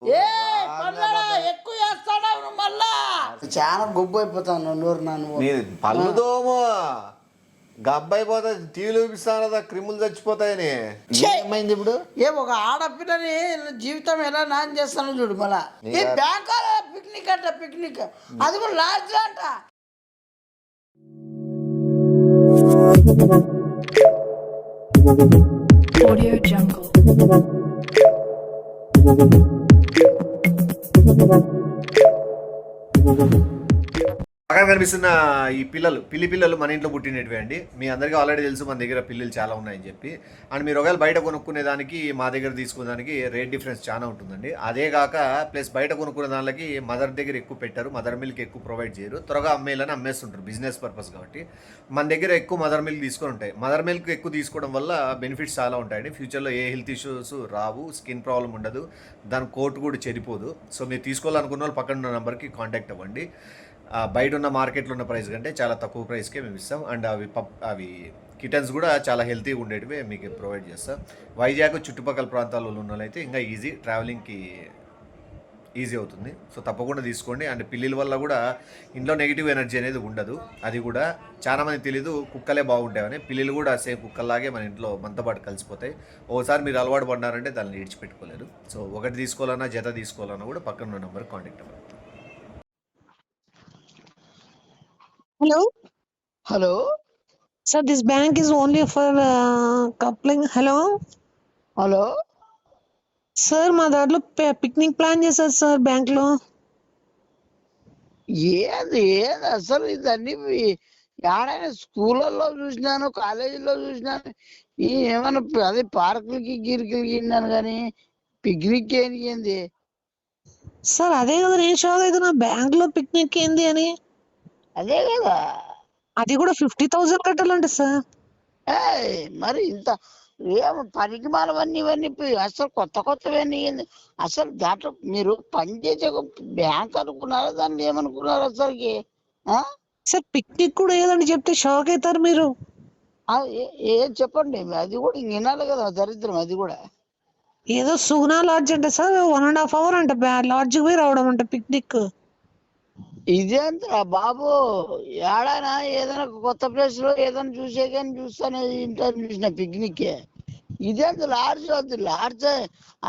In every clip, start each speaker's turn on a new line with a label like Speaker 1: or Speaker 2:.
Speaker 1: ఏ పర్లేడా ఎక్కువ చేస్తాడా మళ్ళా చాలా గొప్ప అయిపోతాను నోరు నన్ను
Speaker 2: పళ్ళుదోమో గబ్బైపోతుంది. టీవీలు చూపిస్తాను కదా, క్రిములు చచ్చిపోతాయని. ఏమైంది ఇప్పుడు?
Speaker 1: ఒక ఆడపిల్లని జీవితం ఎలా నాశనం చేస్తాను చూడు. మళ్ళా ఈ బ్యాంక్ పిక్నిక్ అంట, పిక్నిక్ అది కూడా లాడ్జ్ అంట.
Speaker 3: Audio Jungle.
Speaker 2: బాగా కనిపిస్తున్న ఈ పిల్లలు మన ఇంట్లో పుట్టినవి అండి. మీ అందరికీ ఆల్రెడీ తెలుసు మన దగ్గర పిల్లలు చాలా ఉన్నాయని చెప్పి. అండ్ మీరు ఒకవేళ బయట కొనుక్కునే దానికి మా దగ్గర తీసుకునే దానికి రేట్ డిఫరెన్స్ చాలా ఉంటుందండి. అదే కాక ప్లస్ బయట కొనుక్కునే దానికి మదర్ దగ్గర ఎక్కువ పెట్టారు, మదర్ మిల్క్ ఎక్కువ ప్రొవైడ్ చేయరు, త్వరగా అమ్మేయాలని అమ్మేస్తుంటారు బిజినెస్ పర్పస్ కాబట్టి. మన దగ్గర ఎక్కువ మదర్ మిల్క్ తీసుకొని ఉంటాయి. మదర్ మిల్క్ ఎక్కువ తీసుకోవడం వల్ల బెనిఫిట్స్ చాలా ఉంటాయండి. ఫ్యూచర్లో ఏ హెల్త్ ఇష్యూస్ రావు, స్కిన్ ప్రాబ్లం ఉండదు, దాని కోట్ కూడా చెడిపోదు. సో మీరు తీసుకోవాలనుకున్న వాళ్ళు పక్కన ఉన్న నెంబర్కి కాంటాక్ట్ అవ్వండి. బయట ఉన్న మార్కెట్లో ఉన్న ప్రైస్ కంటే చాలా తక్కువ ప్రైస్కే మేము ఇస్తాం. అండ్ అవి కిటన్స్ కూడా చాలా హెల్తీగా ఉండేటివి మీకు ప్రొవైడ్ చేస్తాం. వైజాగ్ చుట్టుపక్కల ప్రాంతాల్లో ఉన్న వాళ్ళైతే ఇంకా ట్రావెలింగ్కి ఈజీ అవుతుంది. సో తప్పకుండా తీసుకోండి. అండ్ పిల్లల వల్ల కూడా ఇంట్లో నెగిటివ్ ఎనర్జీ అనేది ఉండదు. అది కూడా చాలామంది తెలీదు, కుక్కలే బాగుంటాయని. పిల్లలు కూడా సేమ్ కుక్కల్లాగే మన ఇంట్లో మనతో పాటు కలిసిపోతాయి. ఓసారి మీరు అలవాటు పడినారంటే దాన్ని విడిచిపెట్టుకోలేరు. సో ఒకటి తీసుకోవాలన్నా జత తీసుకోవాలన్నా కూడా పక్కన ఉన్న నెంబర్ కాంటాక్ట్ అవ్వండి.
Speaker 4: Hello,
Speaker 5: sir, this bank is only for coupling. Hello, sir, మా దాంట్లో పిక్నిక్ ప్లాన్ చేశారు సార్ బ్యాంక్ లో.
Speaker 4: ఏది అసలు ఇదన్నీ ఏడైనా స్కూళ్ళల్లో చూసినాను, కాలేజీలో చూసినాను. ఏమన్నా అదే పార్కులకి గిరికలకి విన్నాను కానీ పిక్నిక్ ఏంది
Speaker 5: సార్? అదే కదా నేను షాక్ అవుతున్నా, బ్యాంక్ లో పిక్నిక్ ఏంది అని.
Speaker 4: అదే కదా,
Speaker 5: అది కూడా 50,000 కట్టాలంట సార్.
Speaker 4: మరి ఇంత ఏమో పనికి మాలవన్నీ ఇవన్నీ అసలు కొత్తవన్నీ ఏంది అసలు? దాంట్లో మీరు పనిచేసే బ్యాంక్ అనుకున్నారా, దాన్ని ఏమనుకున్నారు అసలుకి?
Speaker 5: సార్ పిక్నిక్ కూడా ఏదని చెప్తే షాక్ అవుతారు మీరు.
Speaker 4: ఏం చెప్పండి, అది కూడా వినాలి కదా, దరిద్రం అది కూడా.
Speaker 5: ఏదో సుగుణా లాడ్జ్ అంటే సార్ 1.5 hour అంట లాడ్జ్ పోయి రావడం అంట పిక్నిక్.
Speaker 4: ఇదేంద్రా బాబు, ఏడానా ఏదైనా కొత్త ప్లేస్ లో ఏదైనా చూస్తానే ఇంటర్ చూసిన పిక్నిక్. ఇదేంది లాడ్జ్ వద్దు, లాడ్జ్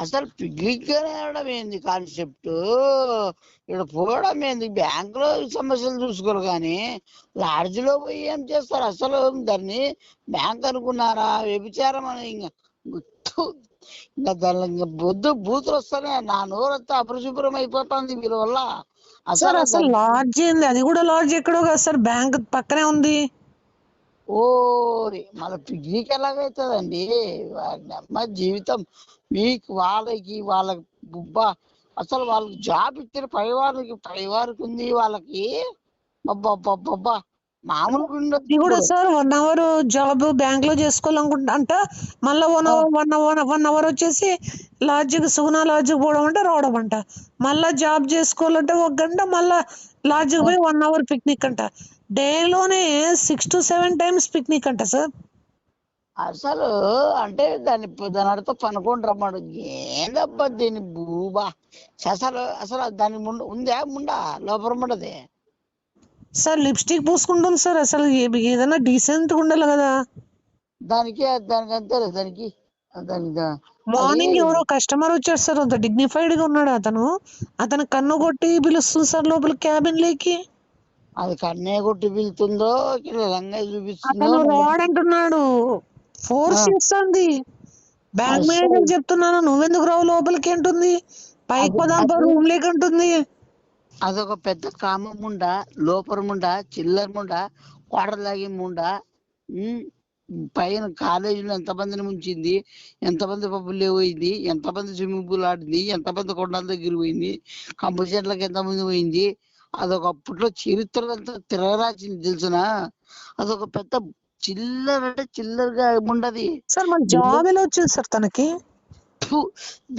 Speaker 4: అసలు పిక్నిక్ అనడం ఏంది కాన్సెప్ట్? ఇక్కడ పోవడం ఏంది? బ్యాంక్ లో సమస్యలు చూసుకోరు కానీ లాడ్జ్ లో పోయి ఏం చేస్తారు అసలు? దాన్ని బ్యాంక్ అనుకున్నారా? వ్యభిచారం అని ఇంకా దాని బూతులు వస్తానే నా నోరంతా అపరిశుభ్రం అయిపోతుంది మీరు వల్ల.
Speaker 5: అసలు లాడ్జ్ ఏంది? అది కూడా లాడ్జ్ ఎక్కడో కదా సార్, బ్యాంక్ పక్కనే ఉంది.
Speaker 4: మళ్ళీ పిక్నిక్ ఎలాగైతుందండి? అమ్మ జీవితం మీకు వాళ్ళ బుబ్బా. అసలు వాళ్ళకి జాబ్ ఇచ్చిన పైవారికి ఉంది వాళ్ళకి. అబ్బా మామూలుగా
Speaker 5: కూడా సార్ 1 hour జాబ్ బ్యాంక్ లో చేసుకోవాలనుకుంటా అంట. మళ్ళీ 1 hour వచ్చేసి లాడ్జికి సుగుణా లాడ్జికి పోవడం అంటే రావడం అంట. మళ్ళా జాబ్ చేసుకోవాలంటే 1 గంట, మళ్ళా లాడ్జికి పోయి 1 hour పిక్నిక్ అంట. డేలోనే 6 to 7 times పిక్నిక్ అంట సార్.
Speaker 4: అసలు అంటే దాని అర్థం పనుకొని రమ్మడు. ఏందబ్బా దీని బూబా అసలు దాని ఉందా లోపల ఉండదు
Speaker 5: సార్. Lipstick పూసుకుంటుంది sir. అసలు ఏదైనా డీసెంట్ ఉండాలి కదా.
Speaker 4: దానికి అంతే దానికి
Speaker 5: మార్నింగ్ ఎవరో కస్టమర్ వచ్చారు సార్, అంత డిగ్నిఫైడ్ గా ఉన్నాడు అతను కన్ను కొట్టి పిలుస్తుంది సార్ లోపల క్యాబిన్ లేకి.
Speaker 4: అది కన్నే కొట్టి పిలుతుందో రంగా చూపిస్తుందో
Speaker 5: రాడంటున్నాడు, ఫోర్స్ చేస్తుంది. బ్యాంక్ మేనేజర్ చెప్తున్నాను నువ్వెందుకు రావు లోపలికి అంటుంది. పైకి పోదాం రూమ్ లేక అంటుంది.
Speaker 4: అదొక పెద్ద కామ ముండ, లోపల ముండ, చిల్లర ముండ, కోడలాగి ముండ. పైన కాలేజీలో ఎంతమందిని ముంచింది, ఎంతమంది పబ్బులు పోయింది, ఎంతమంది స్విమ్మింగ్ పూల్ ఆడింది, ఎంతమంది కొండల దగ్గర పోయింది, కంప చెట్లకు ఎంతమంది పోయింది. అదొక అప్పట్లో చరిత్రలంతా తిరగరాచింది తెలుసునా. అదొక పెద్ద చిల్లరగా ఉండదు
Speaker 5: సార్. మన జాబ్ ఎలా వచ్చింది సార్ తనకి?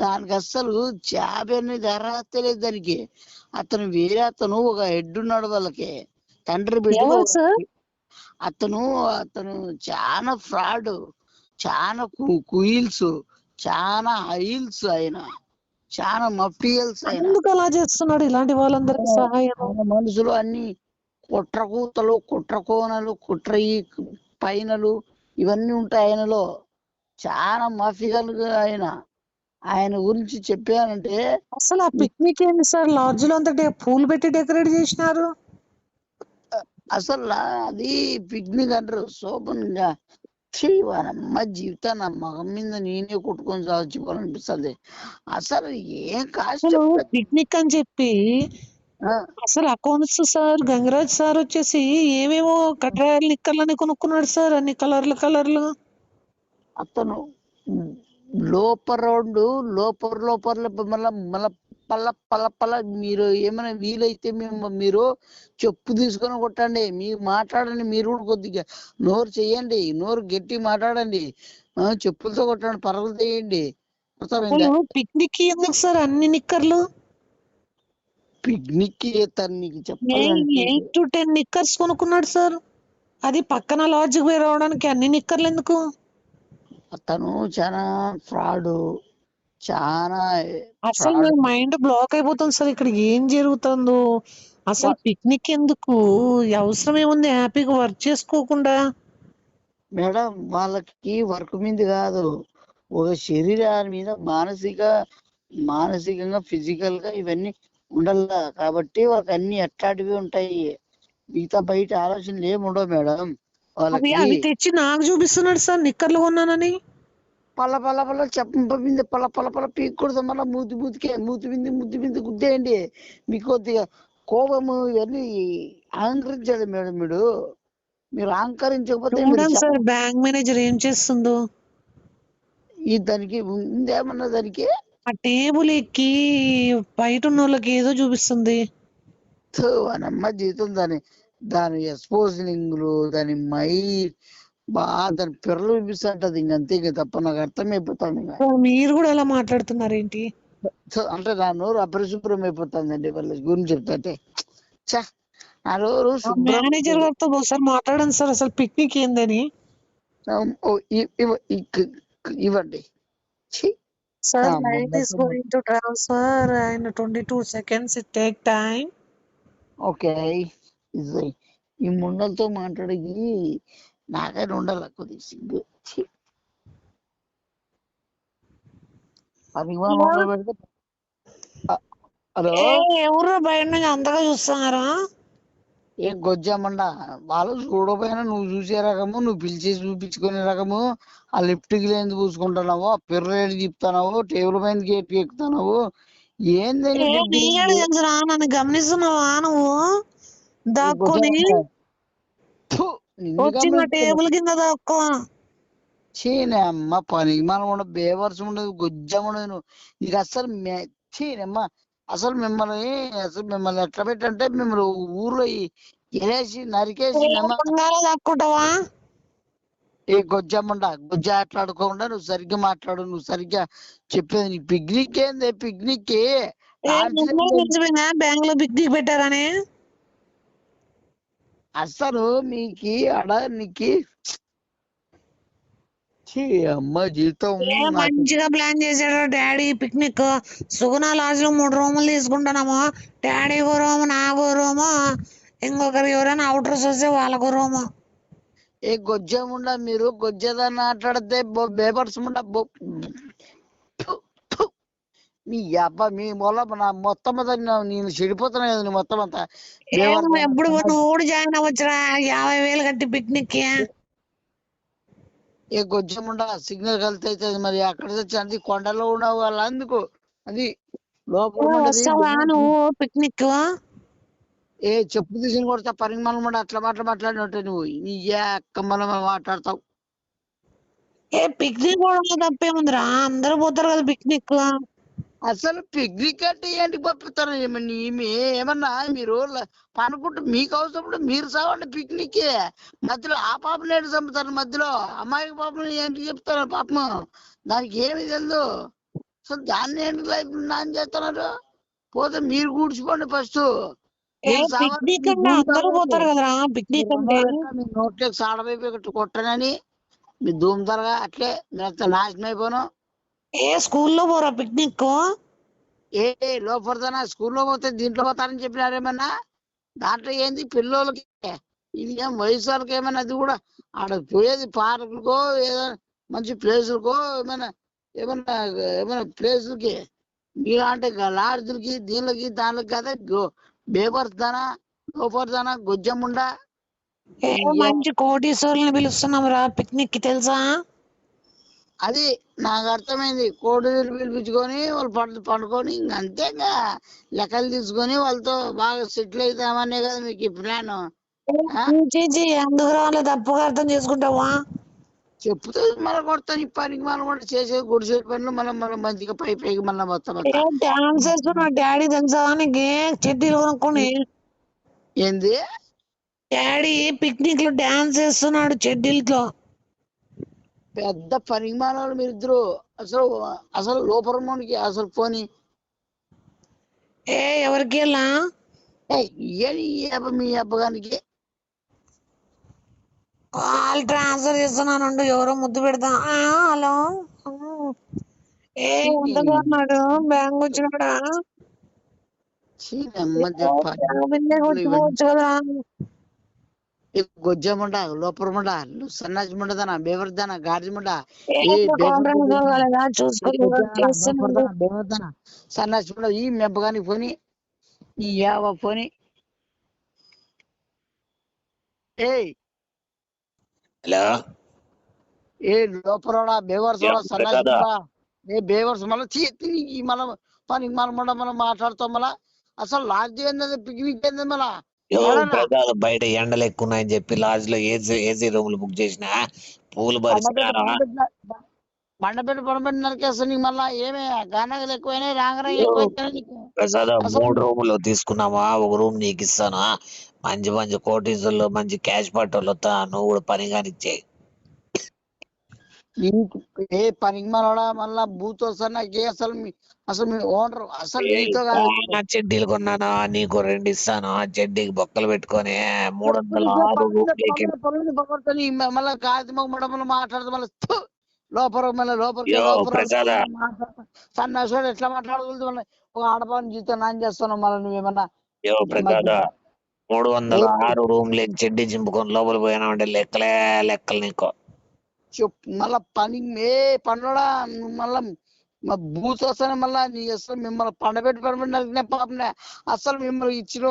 Speaker 4: దానికి అస్సలు జాబ్ అనేది అర్హత లేదు దానికి. అతను వేరే అతను ఒక హెడ్ ఉన్నాడు వాళ్ళకి, తండ్రి బిడ్డ. అతను చాలా ఫ్రాడ్, చాలా కుయిల్స్, చాలా హైల్స్. ఆయన చాలా మఫ్టియల్స్ ఆయన.
Speaker 5: ఎందుకు అలా చేస్తున్నాడు ఇలాంటి వాళ్ళందరికి సహాయం?
Speaker 4: ఆయన మనుషులు అన్ని కుట్రకూతలు, కుట్రకోనలు, పైనలు ఇవన్నీ ఉంటాయి ఆయనలో. చాలా మాఫిగలుగా ఆయన గురించి చెప్పానంటే
Speaker 5: అసలు ఆ పిక్నిక్ ఏంటి సార్? లాడ్జ్ లో అంతా పూలు పెట్టి డెకరేట్ చేసినారు.
Speaker 4: అసలు అది పిక్నిక్ అంటారు. శోభన్గా చేయవానమ్మ జీవితం నా మగం మీద నేనే కొట్టుకొని చచ్చిపోవాలనిపిస్తుంది. అసలు ఏం
Speaker 5: అసలు
Speaker 4: కాస్ట్
Speaker 5: పిక్నిక్ అని చెప్పి అసలు అకౌంట్స్ సార్ గంగరాజ్ సార్ వచ్చేసి ఏమేమో కట్రాయలు నిక్కర్లని కొనుక్కున్నాడు సార్, అన్ని కలర్లు.
Speaker 4: అతను లోపల మళ్ళా మళ్ళా పల్ల మీరు ఏమైనా వీలైతే మీరు చెప్పు తీసుకొని కొట్టండి. మీరు మాట్లాడండి, మీరు కూడా కొద్దిగా నోరు చెయ్యండి, నోరు గట్టి మాట్లాడండి, చెప్పులతో కొట్టండి, పరుగులు తీయండి.
Speaker 5: పిక్నిక్ ఎందుకు సార్ అన్ని నిక్కర్లు?
Speaker 4: పిక్నిక్ తను నీకు చెప్పాలంటే
Speaker 5: 8 to 10 నిక్కర్స్ కొనుక్కున్నాడు సార్. అది పక్కన లాడ్జ్ పోయి రావడానికి అన్ని నిక్కర్లు ఎందుకు?
Speaker 4: అతను చాలా ఫ్రాడ్, చాలా
Speaker 5: అసలు మైండ్ బ్లాక్ అయిపోతుంది సార్. ఇక్కడ ఏం జరుగుతుందో అసలు పిక్నిక్ ఎందుకు? అవసరం ఏముంది హ్యాపీగా వర్క్ చేసుకోకుండా?
Speaker 4: మేడం వాళ్ళకి వర్క్ మీద కాదు, ఒక శరీరాల మీద మానసికంగా ఫిజికల్ గా ఇవన్నీ ఉండాల. కాబట్టి వాళ్ళకి అన్ని ఎట్లాంటివి ఉంటాయి. మిగతా బయట ఆలోచనలు ఏమి ఉండవు మేడం వాళ్ళకి.
Speaker 5: అవి తెచ్చి నాకు చూపిస్తున్నాడు సార్ నిక్కర్లు కొన్నానని.
Speaker 4: పల్ల చెప్పంపింది పల్ల పీక్కూడదు. మళ్ళీ మూతి బింది గుద్దేయండి. మీకు కొద్దిగా కోపము ఇవన్నీ అహంకరించాడు మేడం. మీరు అహంకరించకపోతే
Speaker 5: సార్ బ్యాంక్ మేనేజర్ ఏం చేస్తుందో
Speaker 4: దానికి ఉందేమన్నా దానికి
Speaker 5: ఆ టేబుల్ ఎక్కి బయట ఉన్న వాళ్ళకి ఏదో చూపిస్తుంది.
Speaker 4: అమ్మ జీవితం దాని ఎక్స్పోజింగ్లు, దాని దాని పిల్లలు చూపిస్తుంటది. ఇంకంతే, ఇంకా తప్ప నాకు అర్థమైపోతాను.
Speaker 5: మీరు కూడా ఎలా మాట్లాడుతున్నారు ఏంటి?
Speaker 4: అంటే నా నోరు అపరిశుభ్రం అయిపోతుందండి వాళ్ళ గురించి చెప్తాంటే. నా నోరు
Speaker 5: మేనేజర్ గారితో ఒకసారి మాట్లాడండి సార్, అసలు పిక్నిక్ ఏందని.
Speaker 4: ఇవ్వండి
Speaker 5: sir line is going to transfer in 22 seconds. It take time.
Speaker 4: Okay. ఈ ముండలతో మాట్లాడేది నాకైనా ఉండాలి కొద్దిగా సిగ్గు. హలో,
Speaker 5: ఎవరు బయట నుంచి అంతగా చూస్తున్నారా?
Speaker 4: ఏ గొజ్జమ్మండ వాళ్ళు చూడపోయినా నువ్వు చూసే రకము, నువ్వు పిలిచేసి చూపించుకునే రకము. ఆ లిఫ్ట్కి లేని పూసుకుంటున్నావు, ఆ పిర్రేడు తిప్పుతున్నావు, టేబుల్ పైన గేట్ ఎక్కుతున్నావు. ఏందని
Speaker 5: నన్ను గమనిస్తున్నావా నువ్వు? దాక్కుని వచ్చిన టేబుల్ కింద దాక్కో.
Speaker 4: చీనమ్మ పని మనం ఉండదు, బేవర్స్ ఉండదు, గొజ్జం ఉండదు. నీకు అసలు చీనమ్మ అసలు మిమ్మల్ని ఎట్లా పెట్టంటే మిమ్మల్ని ఊర్లో ఎలేసి నరికేసి
Speaker 5: దాక్కుంటావా?
Speaker 4: ఏ గొజ్జమ్మంట గొజ్జ ఆటలాడుకోకుండా నువ్వు సరిగ్గా మాట్లాడు. నువ్వు సరిగ్గా చెప్పేది నీ పిక్నిక్ ఏంది? పిక్నిక్
Speaker 5: బ్యాంక్ లో పిక్నిక్ పెట్టారని
Speaker 4: అసలు నీకు నీకు అమ్మ జీవితం
Speaker 5: మంచిగా ప్లాన్ చేశాడు డాడీ పిక్నిక్. సుగుణ లాడ్జ్ లో 3 రూములు తీసుకుంటున్నాము. డాడీకో రూము, నాకో రూము, ఇంకొకరు ఎవరైనా అవుటర్స్ వస్తే వాళ్ళకో రూము.
Speaker 4: ఏ గొజ్జముండ మీరు గొజ్జదాన్ని ఆట్లాడితే బేపర్స్ ఉండ మీ అబ్బా మీ మొల నా మొత్తం నేను చెడిపోతున్నా కదా. నీ మొత్తం అంతా
Speaker 5: ఎప్పుడు నువ్వు జాయిన్ అవ్వచ్చురా 50,000 కట్టి పిక్నిక్.
Speaker 4: ఏ గొజ్జముండ సిగ్నల్ కలితే అవుతుంది మరి. అక్కడ తెచ్చి అది కొండలో ఉండవు వాళ్ళు, అందుకు అది లోపల
Speaker 5: నువ్వు పిక్నిక్.
Speaker 4: ఏ చెప్పు తీసుకుని కొడతా పరిమాణం అట్లా మాట్లాడినట్టే నువ్వు నీ మనం మాట్లాడతావు.
Speaker 5: ఏ పిక్నిక్ కూడా తప్పేముందిరా, అందరూ పోతారు కదా పిక్నిక్.
Speaker 4: అసలు పిక్నిక్ అంటే ఏంటి పంపిస్తారు? ఏమన్నా మీరు పనుకుంటే మీకు అవసరం మీరు సావండి. పిక్నిక్ మధ్యలో ఆ పాపను ఏంటి చంపుతారు? మధ్యలో అమ్మాయికి పాపం ఏంటి చెప్తారు? పాపం దానికి ఏమి తెలియదు. అసలు దాన్ని ఏంటి లైఫ్ నాన్ చేస్తున్నారు? పోతే మీరు కూర్చుకోండి ఫస్ట్. నోట్లోకి సాడమైపోయి కొట్టనని మీ ధూమ్ త్వరగా అట్లే నాశనం అయిపోను.
Speaker 5: ఏ స్కూల్లో పోరా పిక్నిక్?
Speaker 4: ఏ లోపడతానా స్కూల్లో పోతే దీంట్లో పోతానని చెప్పినారేమన్నా? దాంట్లో ఏంది పిల్లలకి, ఇది ఏం వయసు వాళ్ళకి ఏమన్నా? అది కూడా ఆడ పోయేది పార్కులకో ఏదో మంచి ప్లేసులకో ఏమైనా ఏమన్నా ఏమైనా ప్లేసులకి, మీలాంటి లాడ్జులకి దీనికి దానికి కదా బేపడతానా లోపడతానా గొజ్జముండా.
Speaker 5: ఏ మంచి కోటీశ్వరుల్ని పిలుస్తున్నాం రా పిక్నిక్ కి తెలుసా?
Speaker 4: అది నాకు అర్థమైంది. కోడిలు పిలిపించుకొని వాళ్ళు పండుకొని ఇంక అంతే, ఇంకా లెక్కలు తీసుకొని వాళ్ళతో బాగా సెటిల్ అవుతామనే కదా మీకు ఈ ప్లాన్.
Speaker 5: ఎందుకు రాలేదు తప్పుగా అర్థం చేసుకుంటావా?
Speaker 4: చెప్తే మళ్ళీ కొడతాను ఈ పనికి మనం కూడా చేసే గుడిసే పనులు మనం మనం మంచిగా పైకి మళ్ళీ మొత్తం
Speaker 5: ఏ డాన్స్ వేస్తున్నా డాడీ తెలుసా నీకు? చెడ్డీలు కొనుక్కొని
Speaker 4: ఏంది
Speaker 5: డాడీ పిక్నిక్ లో డాన్స్ వేస్తున్నాడు చెడ్డీలతో.
Speaker 4: పెద్ద పనికి మానవాళ్ళు మీరిద్దరు. అసలు అసలు లోపరమోనికి అసలు పోని
Speaker 5: ఏ ఎవరికి వెళ్ళా?
Speaker 4: మీ అబ్బగానికి
Speaker 5: కాల్ ట్రాన్స్ఫర్ చేస్తున్నాను, ఎవరో ముద్దు పెడతా. హలో ఏ ఉండగా అన్నాడు బ్యాంక్ వచ్చినప్పుడా? వచ్చిపోవచ్చు కదా.
Speaker 4: గొజ్జముండ లోపరముండ సన్నాజి ముండదనా బేవర్దనా గాడిజ ముండ బేవర్దనా సన్నాజి ముండ ఈ మెబ్బగానికి పోని ఈ యావ పోని.
Speaker 6: హలో
Speaker 4: ఏ లోపల బేవర్సోడా సన్నాజి ముండ ఏ బేవర్స్ మళ్ళీ చేతి మళ్ళీ పని మనం మాట్లాడుతాం. మళ్ళా అసలు లాడ్జ్ ఏంది పిక్నిక్ ఏంది మళ్ళా?
Speaker 6: ప్రసాద్ బయట ఎండలు ఎక్కువ ఉన్నాయని చెప్పి లాడ్జ్ లో ఏసీ రూములు బుక్ చేసిన పూలు పరిచినారా?
Speaker 4: బండపెట్టి నరికేస్తా నీకు మళ్ళా. ఏమే గానగలు ఎక్కువైనాయి రాంగరాయి ఎక్కువైనా నీకు.
Speaker 6: ప్రసాద్ 3 రూములు తీసుకున్నావా? ఒక రూమ్ నీకు ఇస్తాను. మంచి మంచి కోటీసులు మంచి క్యాష్ పట్టోళ్ళు వస్తా, నువ్వు కూడా పని కానిచ్చే.
Speaker 4: ఏ పనికి మనోడా మళ్ళా బూత్ వస్తాను నాకు. అసలు మీ ఓనర్ అసలు నీతో
Speaker 6: చెడ్డీలు కొన్నాను, నీకు 2 ఇస్తాను. చెడ్డీకి బొక్కలు పెట్టుకొని 306
Speaker 4: మళ్ళీ కాగితం మడమలు మాట్లాడదు మళ్ళీ లోపల మళ్ళీ లోపలికి
Speaker 6: ప్రసాద్
Speaker 4: సన్నాసుడు ఎట్లా మాట్లాడగలదు? మళ్ళీ ఒక ఆడపాని జీతం నాన్ చేస్తున్నావు మళ్ళీ నువ్వేమన్నా?
Speaker 6: ప్రసాద్ 306 రూమ్లు చెడ్డీ చింపుకొని లోపల పోయినామంటే లెక్కలు నీకు.
Speaker 4: మళ్ళా పని పండుడా మళ్ళా బూత్ వస్తానే మళ్ళా నీ అసలు మిమ్మల్ని పండబెట్టి పాపనే. అసలు మిమ్మల్ని ఇచ్చిన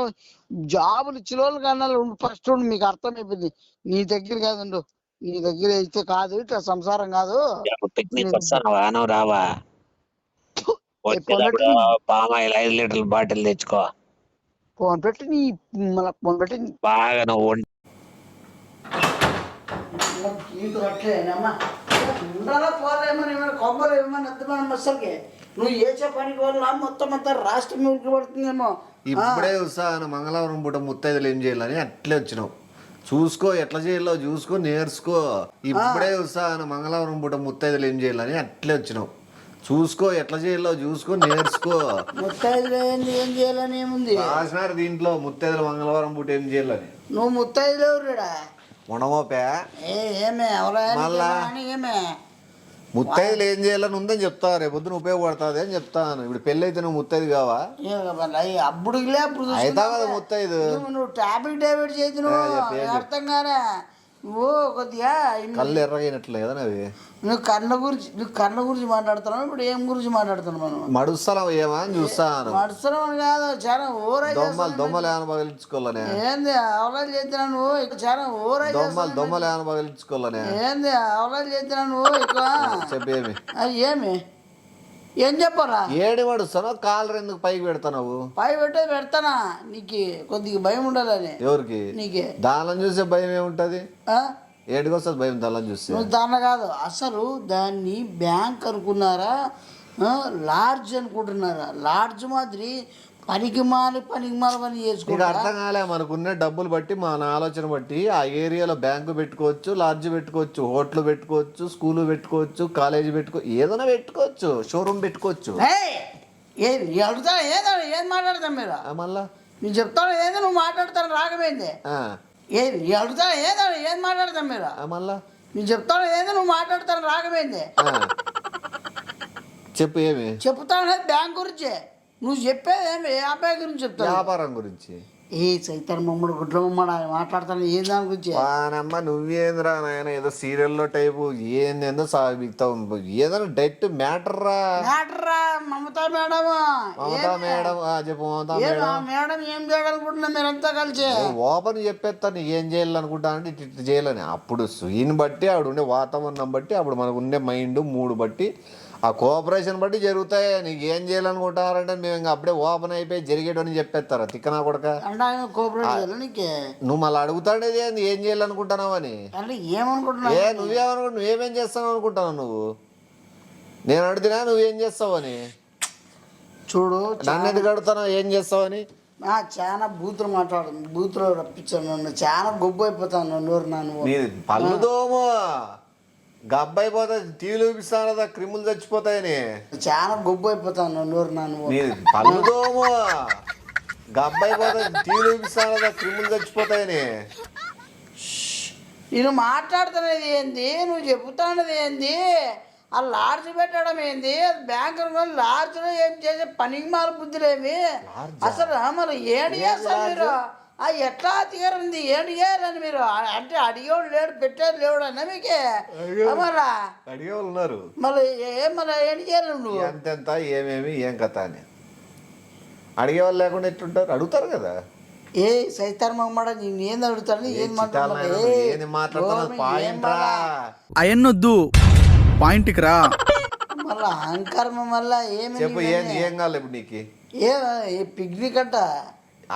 Speaker 4: జాబులు ఇచ్చిన వాళ్ళు కన్నా ఫస్ట్ మీకు అర్థమైపోయింది. నీ దగ్గర కాదండు, నీ దగ్గర అయితే కాదు ఇట్లా సంసారం కాదు.
Speaker 6: పిక్నిక్ వస్తానవా? నువ్వు రావా? పామాయిల్ 5 లీటర్ల బాటిల్ తెచ్చుకో.
Speaker 4: ఫోన్ పెట్టి నీ మళ్ళీ ఫోన్ పెట్టి
Speaker 6: బాగా నువ్వు
Speaker 1: ఉండాలా పోలేమని ఏమైనా కొమ్మలు ఏమన్నా ఎత్తుమని అసలుకి నువ్వు చేసే పనికి వల్ల మొత్తం అంతా రాష్ట్రం పడుతుందేమో.
Speaker 2: ఇప్పుడే ఉత్సాహం మంగళవారం పూట ముత్తైదులు ఏం చేయాలని అట్లే వచ్చినావు. చూసుకో ఎట్లా చేయాలో చూసుకో నేర్చుకో. ఇప్పుడే ఉత్సాహం మంగళవారం పూట ముత్తైదులు ఏం చేయాలని అట్లే వచ్చినావు. చూసుకో ఎట్లా చేయాలో చూసుకో నేర్చుకో.
Speaker 1: ముత్తైదులు ఏం చేయాలని ఏముంది
Speaker 2: రాసినారు దీంట్లో ముత్తైదులు మంగళవారం పూట ఏం చేయాలని.
Speaker 1: నువ్వు ముత్తైదులు ఎవరుడా?
Speaker 2: ఉండమోపే
Speaker 1: ఏమే
Speaker 2: మళ్ళా
Speaker 1: ఏమే
Speaker 2: ముత్తైదులు ఏం చేయాలని ఉందని చెప్తా, రేపొద్దున ఉపయోగపడుతుంది అని చెప్తాను. ఇప్పుడు పెళ్ళి అయితే నువ్వు ముత్తైదు కావా?
Speaker 1: అప్పుడు
Speaker 2: అవుతా కదా ముత్తైదు.
Speaker 1: నువ్వు టాబ్లెట్ డైవర్ట్ చేసి నువ్వు అర్థం కానే. నువ్వు కొద్దిగా
Speaker 2: కళ్ళు ఎర్రగైనట్లు కదా అవి.
Speaker 1: నువ్వు కళ్ళ గురించి మాట్లాడుతున్నావు. ఇప్పుడు ఏం గురించి మాట్లాడుతున్నావు? మనం
Speaker 2: మడుస్తాను ఏమా అని చూస్తాను.
Speaker 1: మడుస్తున్నావు కాదు, చాలా ఓవరాల్
Speaker 2: దొమ్మలు ఏమైనా పగిలించుకోవాలనే.
Speaker 1: ఏంది అవలాలు చేస్తున్నా నువ్వు? చాలా ఓవరాల్
Speaker 2: దొమ్మలు ఏమైనా పగిలించుకోవాలనే.
Speaker 1: ఏంది అవలాలు చేస్తున్నా నువ్వు? ఎక్కువ
Speaker 2: చెప్పేమి
Speaker 1: ఏమి ఏం చెప్పరా?
Speaker 2: ఏడి పడుస్తానో కాలర్ ఎందుకు పైకి పెడతావు?
Speaker 1: పై పెడతానా? నీకు కొద్దిగా భయం ఉండాలని.
Speaker 2: ఎవరికి?
Speaker 1: నీకే.
Speaker 2: దానిలో చూసే భయం ఏముంటది? ఏడికి వస్తుంది భయం దానిలో చూస్తే?
Speaker 1: నువ్వు దాన్ని కాదు, అసలు దాన్ని బ్యాంక్ అనుకున్నారా లాడ్జ్ అనుకుంటున్నారా? లాడ్జ్ మాదిరి పనికి మాలి పని
Speaker 2: చేసుకుంటా. అర్థం కాలే. మనకున్న డబ్బులు బట్టి మన ఆలోచన బట్టి ఆ ఏరియాలో బ్యాంకు పెట్టుకోవచ్చు, లాడ్జ్ పెట్టుకోవచ్చు, హోటల్ పెట్టుకోవచ్చు, స్కూల్ పెట్టుకోవచ్చు, కాలేజీ ఏదైనా పెట్టుకోవచ్చు, షోరూమ్ పెట్టుకోవచ్చు.
Speaker 1: అడుగుతా ఏం మాట్లాడతాం మీరు?
Speaker 2: మళ్ళా
Speaker 1: నేను చెప్తాను ఏదో నువ్వు మాట్లాడతాను రాగమైంది. అడుగుతా ఏం మాట్లాడతాం మీరు?
Speaker 2: మళ్ళా
Speaker 1: నేను చెప్తాను ఏదో నువ్వు మాట్లాడతాను రాగమైంది.
Speaker 2: చెప్పు ఏమి
Speaker 1: చెప్తాను బ్యాంక్ గురించి. నువ్వు చెప్పేది ఏమి ఏ అబ్బాయి గురించి చెప్తావు?
Speaker 2: వ్యాపారం గురించి.
Speaker 1: ఏ సైతాన్ మమ్మడు గుడ్ల మమ్మడు ఆయన మాట్లాడతాను ఏ దాని గురించి?
Speaker 2: వానమ్మ నువ్వేంద్రా నాయన ఏదో సీరియల్లో టైపు ఏందేందో సాగుతావు, ఏదైనా డైరెక్ట్ మ్యాటర్ రా.
Speaker 1: మ్యాటరా మమతా మేడం.
Speaker 2: మమతా మేడం చెప్పు. మమతా మేడం
Speaker 1: మేడం ఏం చేయాలనుకుంటున్నా మీరంతా కలిసి?
Speaker 2: ఓపెన్ చెప్పేస్తాను ఏం చేయాలనుకుంటా అంటే ఇట్లా చేయాలని. అప్పుడు సీన్ బట్టి ఆవిడ ఉండే వాతావరణం బట్టి అప్పుడు మనకు ఉండే మైండ్ మూడు బట్టి ఆ కోఆపరేషన్ బట్టి జరుగుతాయి. నీకు ఏం చేయాలనుకుంటారంటే మేము ఇంకా అప్పుడే ఓపెన్ అయిపోయి జరిగేటని చెప్పేస్తారా తిక్కనా కొడక?
Speaker 1: అంటే ఆయన కోఆపరేట్ చేయాలి నీకే?
Speaker 2: నువ్వు మళ్ళీ అడుగుతాడేది ఏం చేయాలనుకుంటున్నావు అని.
Speaker 1: అంటే ఏమనుకుంటున్నావు?
Speaker 2: నువ్వేమనుకుంటు నువ్వేమేం చేస్తావు అనుకుంటున్నావు నువ్వు? నేను అడిగినా నువ్వేం చేస్తావు అని.
Speaker 1: చూడు
Speaker 2: నన్ను ఎందుకు అడుగుతున్నావు ఏం చేస్తావు అని?
Speaker 1: చాలా బూతులు మాట్లాడు, బూతులు రప్పించాను నన్ను. చాలా గొప్ప అయిపోతాను నోరు నన్ను.
Speaker 2: నీ పళ్ళు దోము గబ్బైపోతా టీవీలు చూపిస్తాను కదా క్రిములు చచ్చిపోతాయని.
Speaker 1: చాలా గొప్ప అయిపోతాను నోరు నన్ను.
Speaker 2: నీ పళ్ళు దోము గబ్బైపోతా టీవీలు చూపిస్తాను కదా క్రిములు చచ్చిపోతాయని.
Speaker 1: నేను మాట్లాడుతున్నది ఏంది, నువ్వు చెబుతానది ఏంది? ఆ లాడ్జ్ పెట్టడం ఏంది? బ్యాంకు లాడ్జ్లో ఏం చేసే పనికి మాల బుద్ధులేమి అసలు? మరి ఏడు చేస్తారు మీరు? ఎట్లా తీరంది ఏడు చేయాలని మీరు అంటే అడిగేవాడు లేడు పెట్టేది లేడు అన్న మీకే మళ్ళా
Speaker 2: అడిగేవాళ్ళు ఉన్నారు.
Speaker 1: మళ్ళీ మళ్ళీ ఏడు చేయాలి నువ్వు?
Speaker 2: ఎంతెంత ఏమేమి ఏం కథ అని అడిగేవాళ్ళు లేకుండా ఎట్లుంటారు? అడుగుతారు కదా.
Speaker 1: ఏ సైతాన్ మమ్మడ నేను ఏంది అడుగుతాను? ఏం
Speaker 2: మాట్లాడుతున్నా పాయింట్ రా.
Speaker 7: అయన్నొద్దు పాయింట్కి రా.
Speaker 1: మళ్ళా అహంకారం మళ్ళా ఏమి
Speaker 2: చెప్పు ఏం కావాలి ఇప్పుడు నీకు?
Speaker 1: ఏ పిక్నిక్ అంట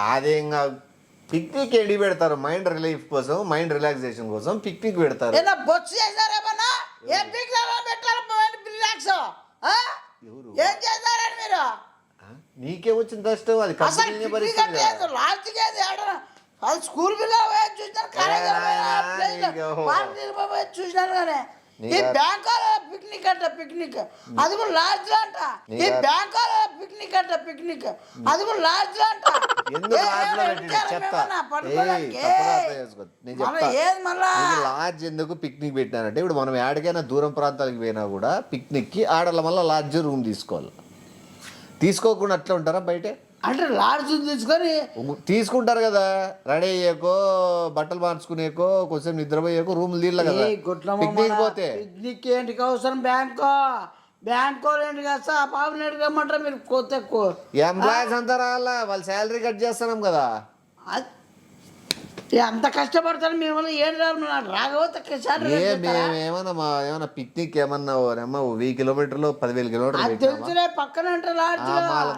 Speaker 2: అదేం కాదు. పిక్నిక్ ఎడి పెడతారు మైండ్ రిలీఫ్ కోసం, మైండ్ రిలాక్సేషన్ కోసం పిక్నిక్ పెడతారు.
Speaker 1: బొచ్చు చేశారేమన్నా? ఏం పిక్నిక్ పెట్టారు రిలాక్స్? ఏం చేశారని మీరు?
Speaker 2: నీకే వచ్చిన కష్టం అది కంపెనీ పరిస్థితి.
Speaker 1: అది స్కూల్ పిల్లలు చూసినారు కానీ ఈ బ్యాంక్ పిక్నిక్ అంట పిక్నిక్ అది కూడా లాడ్జ్ అంట. ఈ బ్యాంక్ పిక్నిక్ అంట పిక్నిక్ అది కూడా లాడ్జ్ అంట.
Speaker 2: లాడ్జ్ ఎందుకు పిక్నిక్ పెట్టానంటే ఇప్పుడు మనం ఎక్కడికైనా దూరం ప్రాంతాలకు పోయినా కూడా పిక్నిక్ కి ఆడల వల్ల లాడ్జ్ రూమ్ తీసుకోవాలి. తీసుకోకుండా అట్లా ఉంటారా బయట?
Speaker 1: అంటే లాడ్జ్ తీసుకొని
Speaker 2: తీసుకుంటారు కదా, రెడీ అయ్యేకో బట్టలు మార్చుకునేకో కొంచెం నిద్రపోయేకో రూములు తీర్ల కదా. పిక్నిక్ పోతే
Speaker 1: పిక్నిక్ ఏంటికి అవసరం? బ్యాంకు ఏంటి కాస్త ఆ పాపని ఎడగమంటారా మీరు? కొత్త
Speaker 2: ఎంప్లాయీస్ అంతా రావాలా, వాళ్ళ శాలరీ కట్ చేస్తున్నాం కదా.
Speaker 1: అంత కష్టపడతాను మేము ఏడు
Speaker 2: ఏమన్నా పిక్నిక్ ఏమన్నా 1000 కిలోమీటర్లు 10,000 కిలోమీటర్లు
Speaker 1: తెలుసులే పక్కన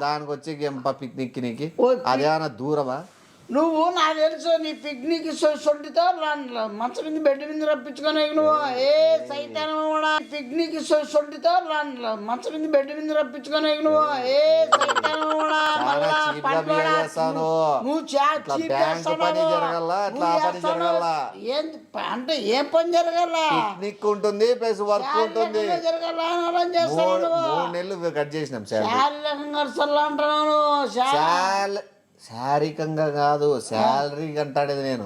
Speaker 2: దానికి వచ్చి పిక్నిక్ నీకు అదేమన్నా దూరమా?
Speaker 1: నువ్వు నాకు తెలుసు నీ పిక్నిక్ సొంటితో మంచం మీద బెడ్ మీద రప్పించుకొని నువ్వు ఏ సైతాన్ కూడా పిక్నిక్ సొంటితో మంచం మీద బెడ్ మీద రప్పించుకొని నువ్వు ఏ సైతాన్ కూడా అంటే ఏం పని జరగాల?
Speaker 2: పిక్నిక్ ఉంటుంది ప్లస్ వర్క్ ఉంటుంది. 3 నెలలు కట్ చేసినాం అంటున్నాను. శారీరకంగా కాదు శాలరీ అంటాడేది. నేను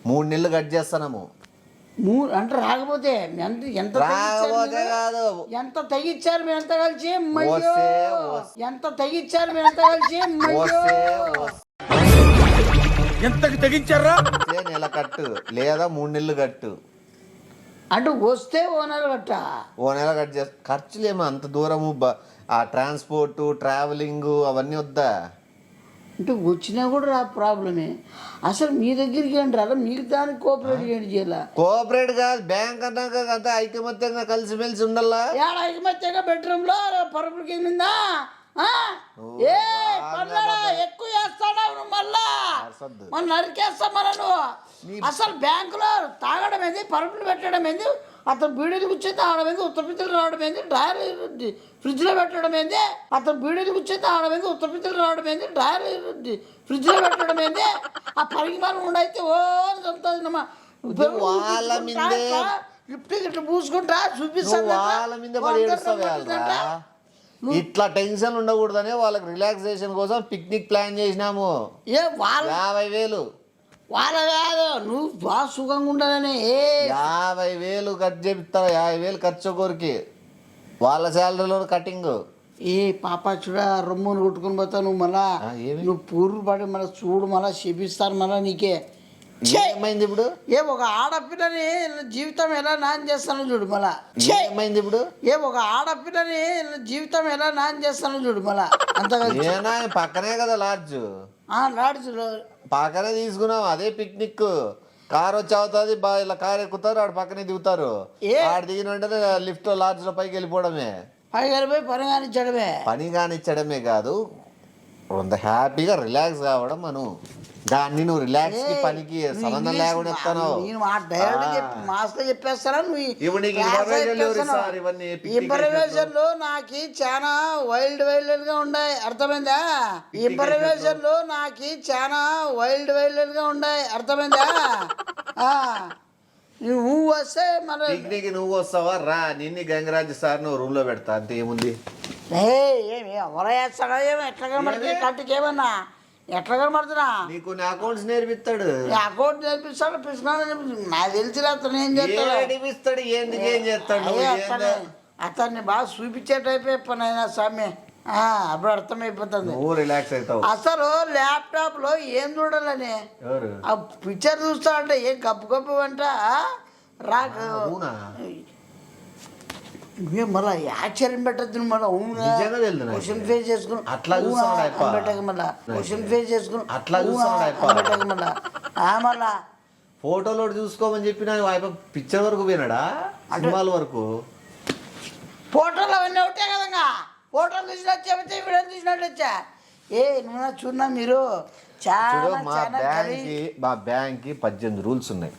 Speaker 2: 3 నెలలు కట్ చేస్తాము.
Speaker 1: అంటే రాకపోతే ఎంత
Speaker 2: కాదు
Speaker 1: ఎంత తగ్గించారు మీరు ఎంత కలిసి? ఎంత తగ్గించారు మీరు ఎంత కలిసి?
Speaker 7: ఎంతకి తగ్గించారా?
Speaker 2: నెల కట్టు లేదా 3 నెలలు కట్టు.
Speaker 1: అంటే వస్తే ఓ నెల
Speaker 2: కట్ చేస్తా. ఖర్చులేమో అంత దూరము ఆ ట్రాన్స్పోర్ట్ ట్రావెలింగ్ అవన్నీ వద్దా?
Speaker 1: అంటే వచ్చినా కూడా ప్రాబ్లమే. అసలు మీ దగ్గరికి ఏంటి రా? మీకు దానికి కోఆపరేట్ ఏంటి చేయాల?
Speaker 2: కోఆపరేట్ కాదు బ్యాంక్ అన్నాక అంతా ఐకమత్యంగా కలిసిమెలిసి ఉండాలా.
Speaker 1: ఐకమత్యంగా బెడ్రూమ్ లో పరుపుల కింద ఎక్కువ చేస్తాడు మళ్ళా మన నరికేస్తా మన నువ్వు. అసలు బ్యాంకులో తాగడం ఏంది, పరుపులు పెట్టడం ఏంది, అతను బీడీలు కూర్చొని తాగడం ఏంది, ఉత్తరపిత్తులు రావడం ఏంది, డ్రాయర్ ఫ్రిడ్జ్లో పెట్టడం ఏంది, అతను బీడీలు కూర్చొని తాగడం ఏంది, ఉత్తరపిత్తులు రావడం ఏంది, డ్రాయర్ ఫ్రిడ్జ్లో పెట్టడం ఏంది. ఆ పరిమాణం ఉండైతే ఓ చదువుతుంది లిఫ్ట్ ఇట్లా పూసుకుంటా చూపిస్తా.
Speaker 2: ఇట్లా టెన్షన్ ఉండకూడదనే వాళ్ళకి రిలాక్సేషన్ కోసం పిక్నిక్ ప్లాన్ చేసినాము. 50,000
Speaker 1: వాళ్ళ కాదు నువ్వు బాగా సుఖంగా ఉండాలని
Speaker 2: 50,000 ఖర్చు చెప్తావు. 50,000 ఖర్చు ఒకరికి వాళ్ళ శాలరీలో కటింగ్.
Speaker 1: ఏ పాప చూడ రొమ్మును కొట్టుకుని పోతావు నువ్వు మళ్ళా
Speaker 2: ఏమి?
Speaker 1: నువ్వు పూర్లు పడి మళ్ళీ చూడు మళ్ళీ చెప్పిస్తాను మళ్ళీ నీకే
Speaker 2: ఏమైంది ఇప్పుడు?
Speaker 1: ఒక ఆడపిల్లని జీవితం ఎలా నాశనం చేస్తానో చూడు మళ్ళా
Speaker 2: ఏమైంది ఇప్పుడు?
Speaker 1: ఒక ఆడపిల్లని జీవితం ఎలా నాశనం చేస్తానో చూడు మళ్ళా అంతగా
Speaker 2: ఏనా పక్కనే కదా లాడ్జ్,
Speaker 1: లాడ్జ్లో
Speaker 2: పక్కనే తీసుకున్నాం. అదే పిక్నిక్. కార్ వచ్చి అవుతుంది, ఇలా కార్ ఎక్కుతారు, ఆడ పక్కనే దిగుతారు. ఆడ దిగిన వెంటనే లిఫ్ట్ లాడ్జ్ లో పైకి వెళ్ళిపోవడమే.
Speaker 1: పైకి వెళ్ళిపోయి పని కానిచ్చడమే.
Speaker 2: పని కానిచ్చడమే కాదు, కొంత హ్యాపీగా రిలాక్స్ కావడం. దాన్ని నువ్వు రిలాక్స్ కి పనికి సంబంధం లేకుండా చెప్తాను.
Speaker 1: నేను మా డైరెక్ట్ చెప్పి మాస్గా చెప్పేస్తారా నువ్వు?
Speaker 2: ఇప్పుడు నీకు
Speaker 1: ఇంప్రవేషన్లు నాకు చాలా వైల్డ్ గా ఉన్నాయి, అర్థమైందా? ఇంప్రవేషన్లు నాకు చాలా వైల్డ్ గా ఉన్నాయి, అర్థమైందా? నువ్వు వస్తే మన
Speaker 2: పిక్నిక్ నువ్వు వస్తావా రా, నిన్ను గంగరాజ్ సార్ నువ్వు రూమ్ లో పెడతా అంటే ఏముంది?
Speaker 1: ఏమి ఎవరో వేస్తాడో ఏమో ఎట్లా కనబడుతుంది కంటికి, ఏమన్నా ఎట్లా కనబడుతున్నా?
Speaker 2: నీకు అకౌంట్స్ నేర్పిస్తాడు.
Speaker 1: అకౌంట్ నేర్పిస్తాడు, పిస్తున్నాడు. నాకు తెలిసి అతను ఏం చేస్తాడు,
Speaker 2: నేర్పిస్తాడు. ఎందుకు ఏం చేస్తాడు?
Speaker 1: అతన్ని బాగా చూపించే టైప్ అయిపోయినా స్వామి. అప్పుడు అర్థమైపోతుంది.
Speaker 2: రిలాక్స్ అవుతావు.
Speaker 1: అసలు ల్యాప్టాప్ లో ఏం చూడాలని ఆ పిక్చర్ చూస్తా అంటే ఏం గప్పు గప్పు అంట రాక మళ్ళీ ఆశ్చర్యం పెట్టద్దు. మళ్ళీ క్వశ్చన్ ఫేస్ చేసుకుని
Speaker 2: అట్లా
Speaker 1: పెట్టక మళ్ళా క్వశ్చన్ ఫేస్ చేసుకుని
Speaker 2: అట్లా
Speaker 1: పెట్టక మళ్ళా మళ్ళా
Speaker 2: ఫోటోలో చూసుకోమని చెప్పిన పిక్చర్ వరకు పోయినాడా? సినిమాల వరకు
Speaker 1: ఫోటోలు అవన్నీ ఒకటే కదంగా. ఫోటోలు చూసినట్టు చెబితే వీడియో చూసినట్టు వచ్చా. నువ్వు చూడన్నా మీరు చాలా
Speaker 2: మా బ్యాంక్ కి 18 రూల్స్ ఉన్నాయి.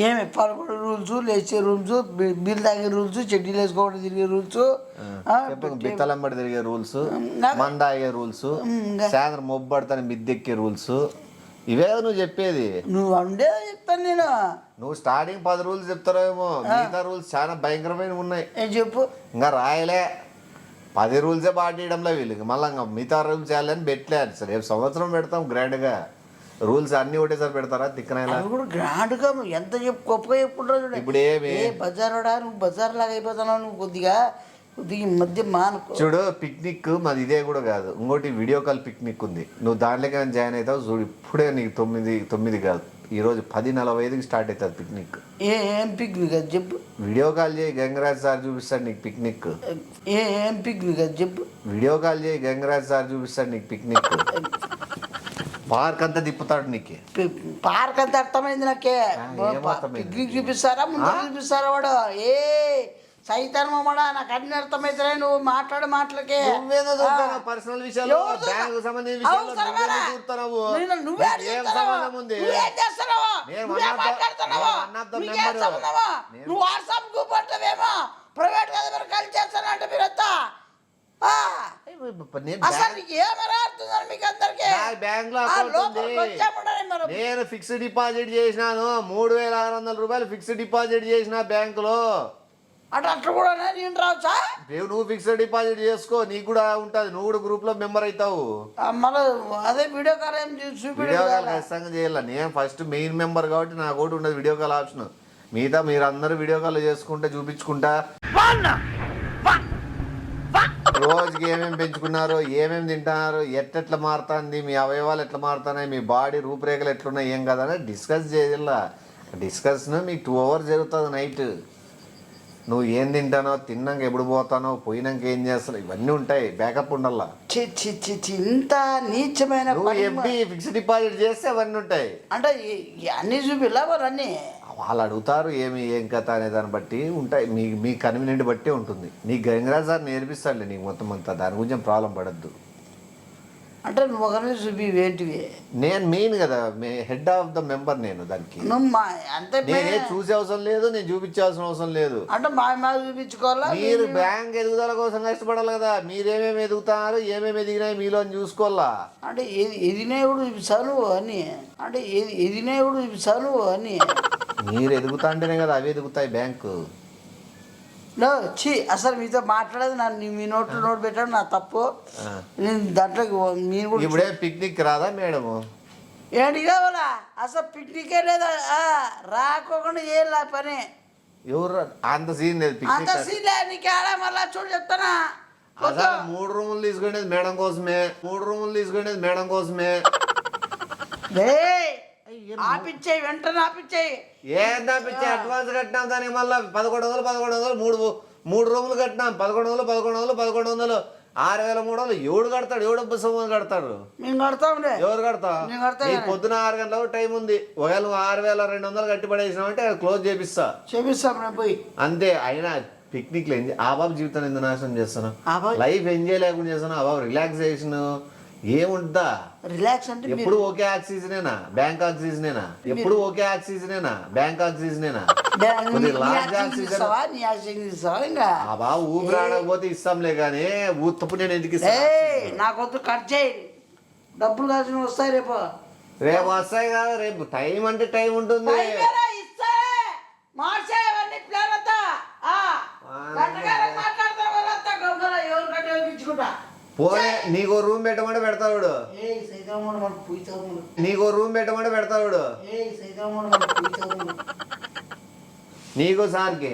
Speaker 1: ఏమి 11 రూల్స్, లేచే రూల్స్, బిల్ తాగే రూల్స్, చెడ్డీలు వేసుకోవడం తిరిగే రూల్స్,
Speaker 2: బిత్తలంబడి తిరిగే రూల్స్, మందాగే రూల్స్, సాయంత్రం మొబ్బడతాను మిద్దెక్కే రూల్స్. ఇవే నువ్వు చెప్పేది?
Speaker 1: నువ్వు అండే చెప్తాను నేను.
Speaker 2: నువ్వు స్టార్టింగ్ 10 రూల్స్ చెప్తారేమో, మిగతా రూల్స్ చాలా భయంకరమైన ఉన్నాయి.
Speaker 1: చెప్పు.
Speaker 2: ఇంకా రాయలే 10 రూల్సే పాటియడంలో వీళ్ళకి. మళ్ళీ ఇంకా మిగతా రూల్స్ చేయాలని పెట్టలేదు. సరే రేపు సంవత్సరం పెడతాం గ్రాండ్గా. రూల్స్ అన్ని ఒకటేసారి పెడతారా? తిక్కనైనా
Speaker 1: కూడా గ్రాండ్గా ఎంత గొప్పగా చెప్పుకుంటారు.
Speaker 2: ఇప్పుడు ఏమి
Speaker 1: బజారుడా నువ్వు బజార్ లాగా అయిపోతున్నావు. నువ్వు కొద్దిగా ఈ మధ్య మానుకో.
Speaker 2: చూడు, పిక్నిక్ మాది ఇదే కూడా కాదు, ఇంకోటి వీడియో కాల్ పిక్నిక్ ఉంది. నువ్వు దాంట్లోకి జాయిన్ అవుతావు చూడు. ఇప్పుడే నీకు 9 కాదు, ఈరోజు 10:45కి స్టార్ట్ అవుతుంది పిక్నిక్.
Speaker 1: ఏం పిక్నిక్ అది చెప్పు.
Speaker 2: వీడియో కాల్ చేయి, గంగరాజ్ సార్ చూపిస్తాడు నీకు పిక్నిక్.
Speaker 1: ఏం పిక్నిక్ అది చెప్పు.
Speaker 2: వీడియో కాల్ చేయి, గంగరాజ్ సార్ చూపిస్తాడు నీకు పిక్నిక్. పార్క్ అంతా తిప్పుతాడు నీకు.
Speaker 1: పార్క్ అంతా అర్థమైంది నాకే. పిక్నిక్ చూపిస్తారా, ముందు చూపిస్తారా? వాడు సైతానమా నాకు అన్ని అర్థమవుతున్నాయి. నువ్వు మాట్లాడే మాటలకే
Speaker 2: పర్సనల్ విషయాలు,
Speaker 1: నువ్వు వాట్సాప్ గ్రూప్ అంటావేమో, ప్రైవేట్ కదా మీరు కలిసి చేస్తానంటే మీరంతా.
Speaker 2: నేను ఫిక్స్డ్ డిపాజిట్ చేసినాను, 3,600 రూపాయలు ఫిక్స్డ్ డిపాజిట్ చేసిన బ్యాంకులో.
Speaker 1: అట్లా కూడా నేను రావచ్చా?
Speaker 2: నువ్వు ఫిక్స్డ్ డిపాజిట్ చేసుకో, నీకు కూడా ఉంటుంది. నువ్వు కూడా గ్రూప్ లో మెంబర్ అవుతావు.
Speaker 1: మళ్ళీ అదే వీడియో కాల్
Speaker 2: వీడియో కాల్ ఖచ్చితంగా చేయాలి. నేను ఫస్ట్ మెయిన్ మెంబర్ కాబట్టి నాకు ఒకటి ఉండదు వీడియో కాల్ ఆప్షన్. మిగతా మీరు అందరూ వీడియో కాల్ చేసుకుంటే చూపించుకుంటా రోజుకి ఏమేమి పెంచుకున్నారు, ఏమేమి తింటున్నారు, ఎట్లా మారుతుంది, మీ అవయవాలు ఎట్లా మారుతున్నాయి, మీ బాడీ రూపురేఖలు ఎట్లున్నాయి, ఏం కదా అని డిస్కస్ చేయాల. డిస్కషన్ మీకు 2 hours జరుగుతుంది నైట్. నువ్వు ఏం తింటానో, తిన్నాక ఎప్పుడు పోతానో, పోయినాక ఏం చేస్తావు, ఇవన్నీ ఉంటాయి. బ్యాకప్ ఉండాలా.
Speaker 1: ఇంత నీచమైన
Speaker 2: ఎఫ్డి ఫిక్స్డ్ డిపాజిట్ చేస్తే అవన్నీ ఉంటాయి.
Speaker 1: అంటే అన్ని చూపిలా వాళ్ళన్నీ
Speaker 2: వాళ్ళు అడుగుతారు ఏం కథ అనే దాన్ని బట్టి ఉంటాయి. మీ కన్వీనియంట్ బట్టి ఉంటుంది. నీకు గంగరాజ్ సార్ నేర్పిస్తాడులే నీకు మొత్తం అంతా. దాని గురించి ప్రాబ్లం పడద్దు.
Speaker 1: అంటే నువ్వు ఒకరిని చూపి ఏంటివి?
Speaker 2: నేను మెయిన్ కదా, హెడ్ ఆఫ్ ద మెంబర్ నేను. దానికి
Speaker 1: అంతే.
Speaker 2: నేనే చూసే అవసరం లేదు, నేను చూపించాల్సిన అవసరం లేదు.
Speaker 1: అంటే మా చూపించుకోవాలా?
Speaker 2: మీరు బ్యాంక్ ఎదుగుదల కోసం కష్టపడాలి కదా. మీరేమేమి ఎదుగుతున్నారు, ఏమేమి ఎదిగినాయి మీలో చూసుకోవాలా.
Speaker 1: అంటే ఎదినేవుడు చదువు అని, అంటే ఎదినేవుడు చదువు అని.
Speaker 2: మీరు ఎదుగుతా అంటేనే కదా అవి ఎదుగుతాయి బ్యాంకు.
Speaker 1: అసలు మీతో మాట్లాడేది నన్ను మీ నోట్లో పెట్టాడు నా తప్పు. నేను దాంట్లో మీరు కూడా
Speaker 2: ఇప్పుడే పిక్నిక్ రాదా మేడము?
Speaker 1: ఏంటి కావాలా? అసలు పిక్నికే లేదా, రాకోకుండా చేయలే పని.
Speaker 2: ఎవరు అంత సీన్ లేదు.
Speaker 1: అంత సీన్ లేదు నీకు. ఆడ మళ్ళా చూడు చెప్తానా,
Speaker 2: అసలు 3 రూములు తీసుకునేది మేడం కోసమే, 3 రూములు తీసుకునేది మేడం కోసమే.
Speaker 1: ఆపిచ్చేయి, వెంటనే ఆపిచ్చేయి.
Speaker 2: ఏందా పిచ్చి అడ్వాన్స్ కట్టినాం దానికి మళ్ళీ 1100 మూడు రూములు కట్టినాం. 1100 6,300 ఎవడు కడతాడు? ఎవడు బుసమని కడతాడు?
Speaker 1: మేము కడతాంలే.
Speaker 2: ఎవరు కడతా? ఈ పొద్దున 6 గంటలకు టైం ఉంది. ఒకవేళ 6,200 కట్టి పడేసినామంటే క్లోజ్
Speaker 1: చేపిస్తాం నేను పోయి.
Speaker 2: అంతే. అయినా పిక్నిక్లు ఆ బాబు జీవితాన్ని ఎందుకు నాశనం చేస్తాను? లైఫ్ ఎంజాయ్ లేకుండా చేస్తాను. ఆ బాబు రిలాక్సేషన్ ఏముంటుందా?
Speaker 1: రిలాక్స్ అంటే
Speaker 2: ఎప్పుడు ఓకే ఆక్సిజనేనా? బ్యాంక్ ఆక్సిజనేనా? ఎప్పుడు ఓకే ఆక్సిజనేనా? బ్యాంక్ ఆక్సిజనేనా? ఆ బాబు ఊపిరి ఆడకపోతే ఇస్తాంలే కానీ ఊతపు నేను ఎందుకు ఇస్తాను?
Speaker 1: నాకొద్దు, కట్ చేయి. డబ్బులు కాల్సిన వస్తాయి రేపు.
Speaker 2: రేపు వస్తాయి కాదు, రేపు టైం అంటే టైం ఉంటుంది. పోనీ నీకు రూమ్ పెట్టమంటే పెడతాడు. నీకు రూమ్ పెట్టమంటే పెడతాడు. నీకు సార్కి